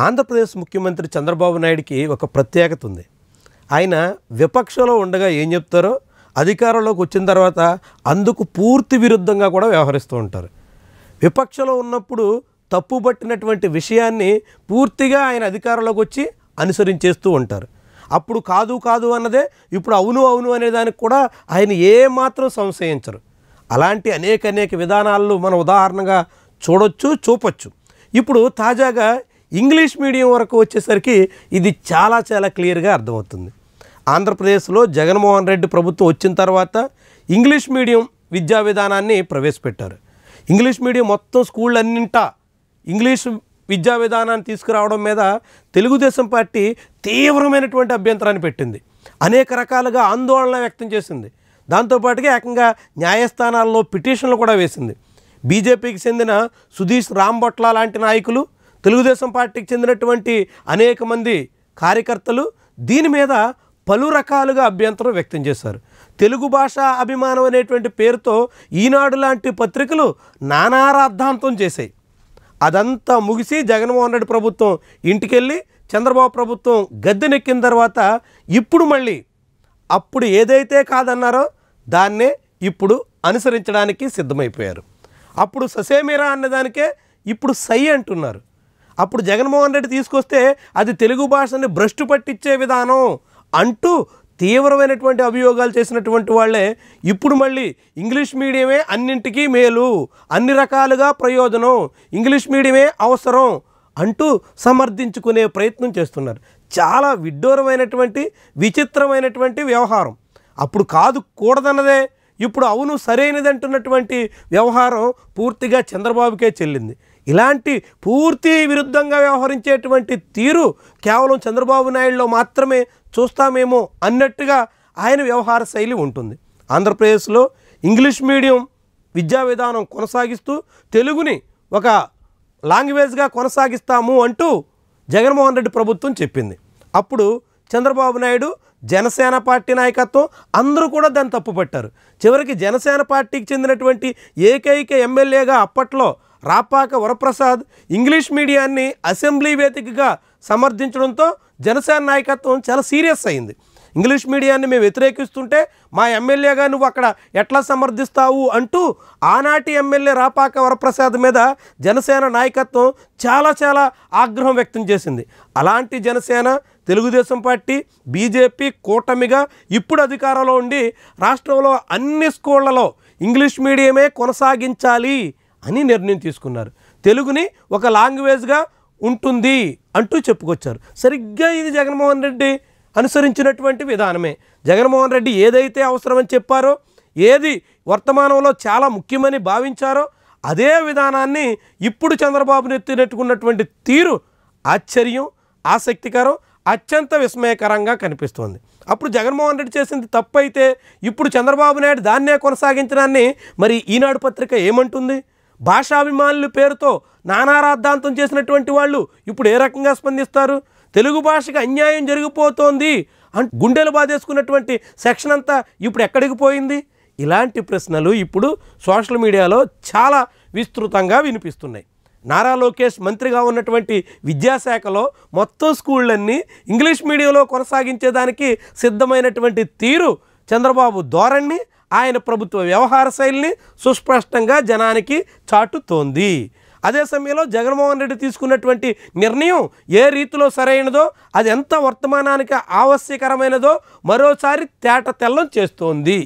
ఆంధ్రప్రదేశ్ ముఖ్యమంత్రి చంద్రబాబు నాయుడుకి ఒక ప్రత్యేకత ఉంది. ఆయన విపక్షంలో ఉండగా ఏం చెప్తారో అధికారంలోకి వచ్చిన తర్వాత అందుకు పూర్తి విరుద్ధంగా కూడా వ్యవహరిస్తూ ఉంటారు. విపక్షంలో ఉన్నప్పుడు తప్పుపట్టినటువంటి విషయాన్ని పూర్తిగా ఆయన అధికారంలోకి వచ్చి అనుసరించేస్తూ ఉంటారు. అప్పుడు కాదు కాదు అన్నదే ఇప్పుడు అవును అవును అనేదానికి కూడా ఆయన ఏమాత్రం సంశయించరు. అలాంటి అనేక విధానాలను మనం ఉదాహరణగా చూపొచ్చు. ఇప్పుడు తాజాగా ఇంగ్లీష్ మీడియం వరకు వచ్చేసరికి ఇది చాలా క్లియర్గా అర్థమవుతుంది. ఆంధ్రప్రదేశ్లో జగన్మోహన్ రెడ్డి ప్రభుత్వం వచ్చిన తర్వాత ఇంగ్లీష్ మీడియం విద్యా విధానాన్ని ప్రవేశపెట్టారు. ఇంగ్లీష్ మీడియం మొత్తం స్కూళ్ళన్నింటా ఇంగ్లీష్ విద్యా విధానాన్ని తీసుకురావడం మీద తెలుగుదేశం పార్టీ తీవ్రమైనటువంటి అభ్యంతరాన్ని పెట్టింది. అనేక రకాలుగా ఆందోళన వ్యక్తం చేసింది. దాంతోపాటుగా ఏకంగా న్యాయస్థానాల్లో పిటిషన్లు కూడా వేసింది. బీజేపీకి చెందిన సుధీష్ రాంబొట్ల లాంటి నాయకులు, తెలుగుదేశం పార్టీకి చెందినటువంటి అనేక మంది కార్యకర్తలు దీని మీద పలు రకాలుగా అభ్యంతరం వ్యక్తం చేశారు. తెలుగు భాష అభిమానం అనేటువంటి పేరుతో ఈనాడు లాంటి పత్రికలు నానా రాద్ధాంతం చేశాయి. అదంతా ముగిసి జగన్మోహన్ రెడ్డి ప్రభుత్వం ఇంటికెళ్ళి చంద్రబాబు ప్రభుత్వం గద్దెనెక్కిన తర్వాత ఇప్పుడు మళ్ళీ అప్పుడు ఏదైతే కాదన్నారో దాన్నే ఇప్పుడు అనుసరించడానికి సిద్ధమైపోయారు. అప్పుడు ససేమిరా అన్నదానికే ఇప్పుడు సై అంటున్నారు. అప్పుడు జగన్మోహన్ రెడ్డి తీసుకొస్తే అది తెలుగు భాషని భ్రష్టు పట్టించే విధానం అంటూ తీవ్రమైనటువంటి అభియోగాలు చేసినటువంటి వాళ్ళే ఇప్పుడు మళ్ళీ ఇంగ్లీష్ మీడియమే అన్నింటికీ మేలు, అన్ని రకాలుగా ప్రయోజనం, ఇంగ్లీష్ మీడియమే అవసరం అంటూ సమర్థించుకునే ప్రయత్నం చేస్తున్నారు. చాలా విడ్డూరమైనటువంటి విచిత్రమైనటువంటి వ్యవహారం. అప్పుడు కాదు కూడదన్నదే ఇప్పుడు అవును సరైనది అంటున్నటువంటి వ్యవహారం పూర్తిగా చంద్రబాబుకే చెల్లింది. ఇలాంటి పూర్తి విరుద్ధంగా వ్యవహరించేటువంటి తీరు కేవలం చంద్రబాబు నాయుడులో మాత్రమే చూస్తామేమో అన్నట్టుగా ఆయన వ్యవహార శైలి ఉంటుంది. ఆంధ్రప్రదేశ్లో ఇంగ్లీష్ మీడియం విద్యా విధానం కొనసాగిస్తూ తెలుగుని ఒక లాంగ్వేజ్గా కొనసాగిస్తాము అంటూ జగన్మోహన్ రెడ్డి ప్రభుత్వం చెప్పింది. అప్పుడు చంద్రబాబు నాయుడు, జనసేన పార్టీ నాయకత్వం అందరూ కూడా దాన్ని తప్పుపట్టారు. చివరికి జనసేన పార్టీకి చెందినటువంటి ఏకైక ఎమ్మెల్యేగా అప్పట్లో రాపాక వరప్రసాద్ ఇంగ్లీష్ మీడియాన్ని అసెంబ్లీ వేదికగా సమర్థించడంతో జనసేన నాయకత్వం చాలా సీరియస్ అయింది. ఇంగ్లీష్ మీడియాన్ని మేము వ్యతిరేకిస్తుంటే మా ఎమ్మెల్యేగా నువ్వు అక్కడ ఎట్లా సమర్థిస్తావు అంటూ ఆనాటి ఎమ్మెల్యే రాపాక వరప్రసాద్ మీద జనసేన నాయకత్వం చాలా ఆగ్రహం వ్యక్తం చేసింది. అలాంటి జనసేన, తెలుగుదేశం పార్టీ, బీజేపీ కూటమిగా ఇప్పుడు అధికారంలో ఉండి రాష్ట్రంలో అన్ని స్కూళ్లలో ఇంగ్లీష్ మీడియమే కొనసాగించాలి అని నిర్ణయం తీసుకున్నారు. తెలుగుని ఒక లాంగ్వేజ్గా ఉంటుంది అంటూ చెప్పుకొచ్చారు. సరిగ్గా ఇది జగన్మోహన్ రెడ్డి అనుసరించినటువంటి విధానమే. జగన్మోహన్ రెడ్డి ఏదైతే అవసరమని చెప్పారో, ఏది వర్తమానంలో చాలా ముఖ్యమని భావించారో అదే విధానాన్ని ఇప్పుడు చంద్రబాబు నెత్తినెట్టుకున్నటువంటి తీరు ఆశ్చర్యం, ఆసక్తికరం, అత్యంత విస్మయకరంగా కనిపిస్తోంది. అప్పుడు జగన్మోహన్ రెడ్డి చేసింది తప్పు అయితే ఇప్పుడు చంద్రబాబు నాయుడు దాన్నే కొనసాగించడాన్ని మరి ఈనాడు పత్రిక ఏమంటుంది? భాషాభిమానుల పేరుతో నానారాద్ధాంతం చేసినటువంటి వాళ్ళు ఇప్పుడు ఏ రకంగా స్పందిస్తారు? తెలుగు భాషకి అన్యాయం జరిగిపోతోంది అంటే గుండెలు బాధేసుకున్నటువంటి సెక్షన్ అంతా ఇప్పుడు ఎక్కడికి పోయింది? ఇలాంటి ప్రశ్నలు ఇప్పుడు సోషల్ మీడియాలో చాలా విస్తృతంగా వినిపిస్తున్నాయి. నారా లోకేష్ మంత్రిగా ఉన్నటువంటి విద్యాశాఖలో మొత్తం స్కూళ్ళన్నీ ఇంగ్లీష్ మీడియంలో కొనసాగించేదానికి సిద్ధమైనటువంటి తీరు చంద్రబాబు ధోరణి, ఆయన ప్రభుత్వ వ్యవహార శైలిని సుస్పష్టంగా జనానికి చాటుతోంది. అదే సమయంలో జగన్మోహన్ రెడ్డి తీసుకున్నటువంటి నిర్ణయం ఏ రీతిలో సరైనదో, అది ఎంత వర్తమానానికి ఆవశ్యకరమైనదో మరోసారి తేట తెల్లం చేస్తోంది.